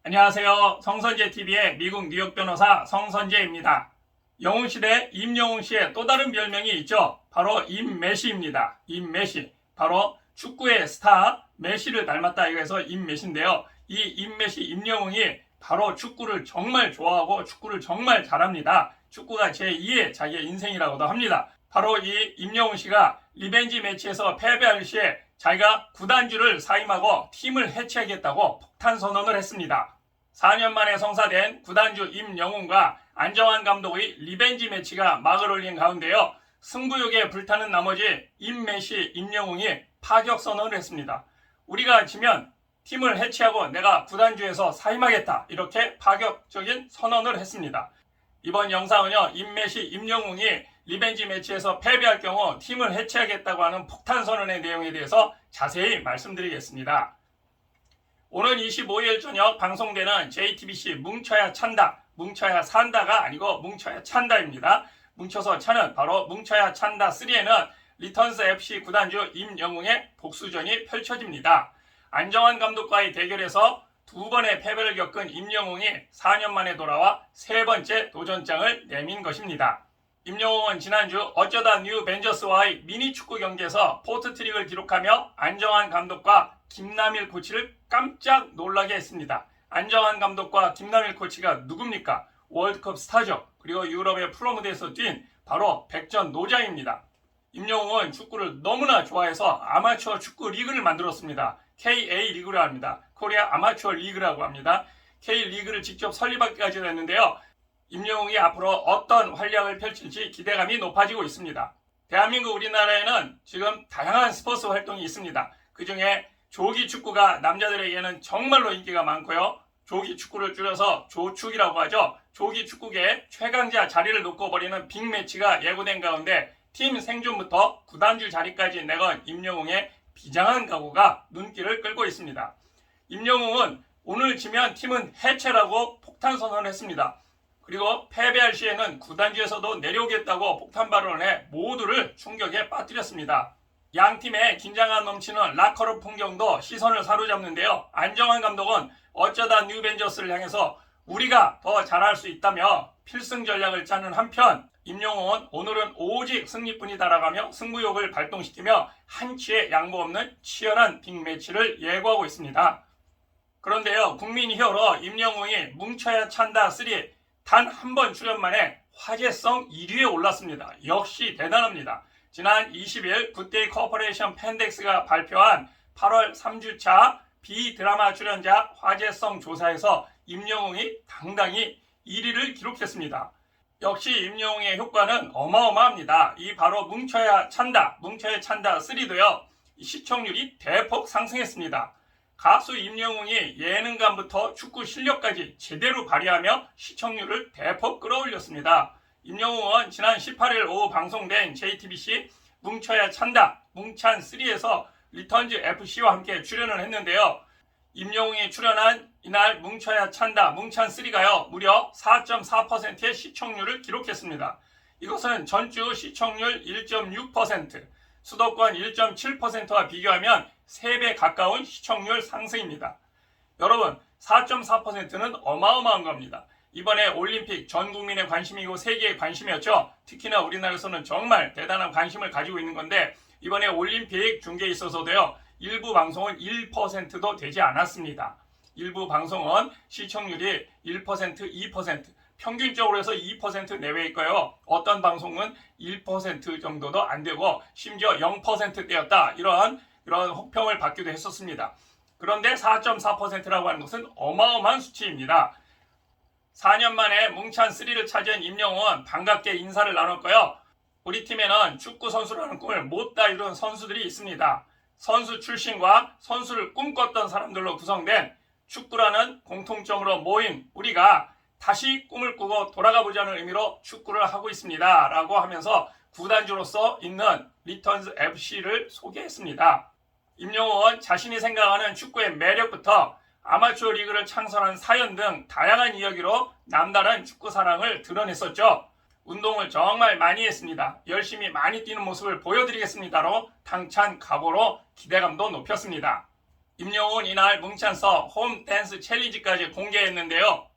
안녕하세요. 성선재TV의 미국 뉴욕 변호사 성선재입니다. 영웅시대 임영웅 씨의 또 다른 별명이 있죠. 바로 임메시입니다. 임메시. 바로 축구의 스타 메시를 닮았다 이거에서 임메시인데요. 이 임메시 임영웅이 바로 축구를 정말 좋아하고 축구를 정말 잘합니다. 축구가 제2의 자기의 인생이라고도 합니다. 바로 이 임영웅 씨가 리벤지 매치에서 패배할 시에 자기가 구단주를 사임하고 팀을 해체하겠다고 폭탄 선언을 했습니다. 4년 만에 성사된 구단주 임영웅과 안정환 감독의 리벤지 매치가 막을 올린 가운데요. 승부욕에 불타는 나머지 임메시 임영웅이 파격 선언을 했습니다. 우리가 지면 팀을 해체하고 내가 구단주에서 사임하겠다 이렇게 파격적인 선언을 했습니다. 이번 영상은요. 임메시 임영웅이 리벤지 매치에서 패배할 경우 팀을 해체하겠다고 하는 폭탄 선언의 내용에 대해서 자세히 말씀드리겠습니다. 오는 25일 저녁 방송되는 JTBC 뭉쳐야 찬다, 뭉쳐야 산다가 아니고 뭉쳐야 찬다입니다. 뭉쳐서 차는 바로 뭉쳐야 찬다 3에는 리턴스 FC 구단주 임영웅의 복수전이 펼쳐집니다. 안정환 감독과의 대결에서 두 번의 패배를 겪은 임영웅이 4년 만에 돌아와 세 번째 도전장을 내민 것입니다. 임영웅은 지난주 어쩌다 뉴 벤저스와의 미니 축구 경기에서 포트트릭을 기록하며 안정환 감독과 김남일 코치를 깜짝 놀라게 했습니다. 안정환 감독과 김남일 코치가 누굽니까? 월드컵 스타죠. 그리고 유럽의 프로 무대에서 뛴 바로 백전 노장입니다. 임영웅은 축구를 너무나 좋아해서 아마추어 축구 리그를 만들었습니다. KA 리그라고 합니다. 코리아 아마추어 리그라고 합니다. K 리그를 직접 설립하기까지 했는데요. 임영웅이 앞으로 어떤 활약을 펼칠지 기대감이 높아지고 있습니다. 대한민국 우리나라에는 지금 다양한 스포츠 활동이 있습니다. 그 중에 조기 축구가 남자들에게는 정말로 인기가 많고요. 조기 축구를 줄여서 조축이라고 하죠. 조기 축구계의 최강자 자리를 놓고버리는 빅매치가 예고된 가운데 팀 생존부터 구단주 자리까지 내건 임영웅의 비장한 각오가 눈길을 끌고 있습니다. 임영웅은 오늘 지면 팀은 해체라고 폭탄 선언을 했습니다. 그리고 패배할 시에는 구단주에서도 내려오겠다고 폭탄 발언을 해 모두를 충격에 빠뜨렸습니다. 양 팀의 긴장감 넘치는 라커룸 풍경도 시선을 사로잡는데요. 안정환 감독은 어쩌다 뉴벤저스를 향해서 우리가 더 잘할 수 있다며 필승 전략을 짜는 한편 임영웅은 오늘은 오직 승리뿐이다라고 하며 승부욕을 발동시키며 한치의 양보 없는 치열한 빅매치를 예고하고 있습니다. 그런데요. 국민 히어로 임영웅이 뭉쳐야 찬다 3 단 한 번 출연 만에 화제성 1위에 올랐습니다. 역시 대단합니다. 지난 20일 굿데이 코퍼레이션 팬덱스가 발표한 8월 3주차 비드라마 출연자 화제성 조사에서 임영웅이 당당히 1위를 기록했습니다. 역시 임영웅의 효과는 어마어마합니다. 이 바로 뭉쳐야 찬다 3도요. 시청률이 대폭 상승했습니다. 가수 임영웅이 예능감부터 축구 실력까지 제대로 발휘하며 시청률을 대폭 끌어올렸습니다. 임영웅은 지난 18일 오후 방송된 JTBC 뭉쳐야 찬다 뭉찬3에서 리턴즈 FC와 함께 출연을 했는데요. 임영웅이 출연한 이날 뭉쳐야 찬다 뭉찬3가요. 무려 4.4%의 시청률을 기록했습니다. 이것은 전주 시청률 1.6%, 수도권 1.7%와 비교하면 3배 가까운 시청률 상승입니다. 여러분 4.4%는 어마어마한 겁니다. 이번에 올림픽 전 국민의 관심이고 세계의 관심이었죠. 특히나 우리나라에서는 정말 대단한 관심을 가지고 있는 건데 이번에 올림픽 중계에 있어서도요. 일부 방송은 1%도 되지 않았습니다. 일부 방송은 시청률이 1%, 2%, 평균적으로 해서 2% 내외일 거예요. 어떤 방송은 1% 정도도 안 되고 심지어 0%대였다. 이런 혹평을 받기도 했었습니다. 그런데 4.4%라고 하는 것은 어마어마한 수치입니다. 4년 만에 뭉찬3를 차지한 임영웅은 반갑게 인사를 나눴고요. 우리 팀에는 축구 선수라는 꿈을 못다 이룬 선수들이 있습니다. 선수 출신과 선수를 꿈꿨던 사람들로 구성된 축구라는 공통점으로 모인 우리가 다시 꿈을 꾸고 돌아가 보자는 의미로 축구를 하고 있습니다. 라고 하면서 구단주로서 있는 리턴즈 FC를 소개했습니다. 임영웅은 자신이 생각하는 축구의 매력부터 아마추어 리그를 창설한 사연 등 다양한 이야기로 남다른 축구 사랑을 드러냈었죠. 운동을 정말 많이 했습니다. 열심히 많이 뛰는 모습을 보여드리겠습니다로 당찬 각오로 기대감도 높였습니다. 임영웅은 이날 뭉찬서 홈 댄스 챌린지까지 공개했는데요.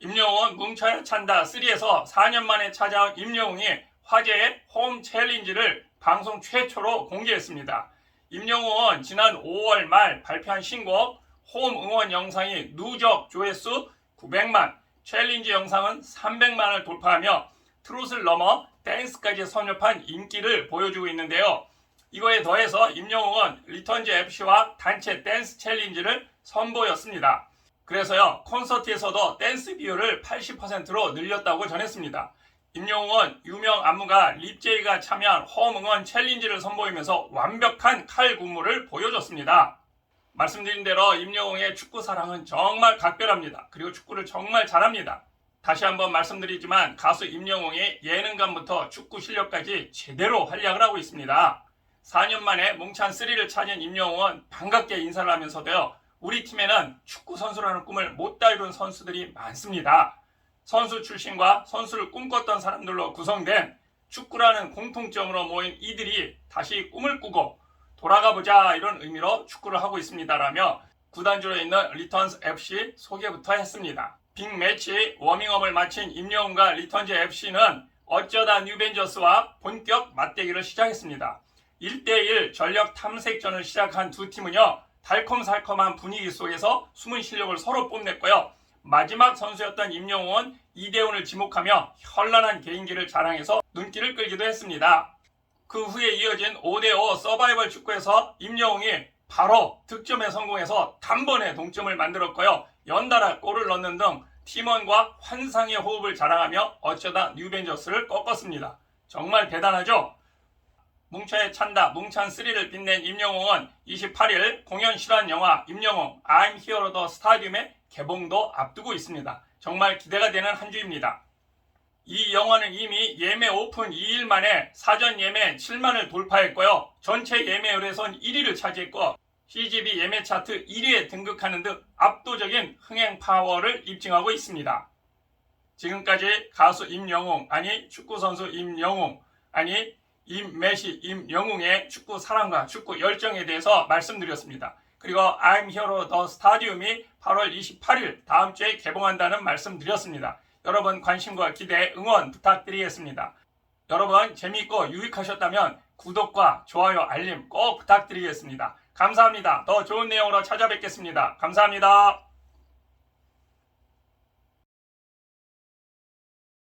임영웅은 뭉쳐야 찬다 3에서 4년 만에 찾아온 임영웅이 화제의 홈 챌린지를 방송 최초로 공개했습니다. 임영웅은 지난 5월 말 발표한 신곡 홈 응원 영상이 누적 조회수 900만, 챌린지 영상은 300만을 돌파하며 트롯을 넘어 댄스까지 섭렵한 인기를 보여주고 있는데요. 이거에 더해서 임영웅은 리턴즈 FC와 단체 댄스 챌린지를 선보였습니다. 그래서요, 콘서트에서도 댄스 비율을 80%로 늘렸다고 전했습니다. 임영웅은 유명 안무가 립제이가 참여한 홈 응원 챌린지를 선보이면서 완벽한 칼군무를 보여줬습니다. 말씀드린 대로 임영웅의 축구 사랑은 정말 각별합니다. 그리고 축구를 정말 잘합니다. 다시 한번 말씀드리지만 가수 임영웅이 예능감부터 축구 실력까지 제대로 활약을 하고 있습니다. 4년 만에 뭉찬3를 찾은 임영웅은 반갑게 인사를 하면서도요, 우리 팀에는 축구 선수라는 꿈을 못 이룬 선수들이 많습니다. 선수 출신과 선수를 꿈꿨던 사람들로 구성된 축구라는 공통점으로 모인 이들이 다시 꿈을 꾸고 돌아가보자 이런 의미로 축구를 하고 있습니다라며 구단주로 있는 리턴즈 FC 소개부터 했습니다. 빅매치 워밍업을 마친 임영웅과 리턴즈 FC는 어쩌다 뉴벤져스와 본격 맞대결을 시작했습니다. 1대1 전력 탐색전을 시작한 두 팀은요, 달콤살콤한 분위기 속에서 숨은 실력을 서로 뽐냈고요. 마지막 선수였던 임영웅은 이대훈을 지목하며 현란한 개인기를 자랑해서 눈길을 끌기도 했습니다. 그 후에 이어진 5대5 서바이벌 축구에서 임영웅이 바로 득점에 성공해서 단번에 동점을 만들었고요. 연달아 골을 넣는 등 팀원과 환상의 호흡을 자랑하며 어쩌다 뉴벤져스를 꺾었습니다. 정말 대단하죠? 뭉쳐야 찬다 뭉찬3를 빛낸 임영웅은 28일 공연 실황 영화 임영웅 I'm Here the Stadium의 개봉도 앞두고 있습니다. 정말 기대가 되는 한 주입니다. 이 영화는 이미 예매 오픈 2일 만에 사전 예매 7만을 돌파했고요. 전체 예매율에선 1위를 차지했고 CGV 예매 차트 1위에 등극하는 등 압도적인 흥행 파워를 입증하고 있습니다. 지금까지 가수 임영웅, 아니 축구선수 임영웅, 아니 임메시 임영웅의 축구 사랑과 축구 열정에 대해서 말씀드렸습니다. 그리고 I'm Here the Stadium이 8월 28일 다음 주에 개봉한다는 말씀드렸습니다. 여러분 관심과 기대, 응원 부탁드리겠습니다. 여러분 재미있고 유익하셨다면 구독과 좋아요, 알림 꼭 부탁드리겠습니다. 감사합니다. 더 좋은 내용으로 찾아뵙겠습니다. 감사합니다.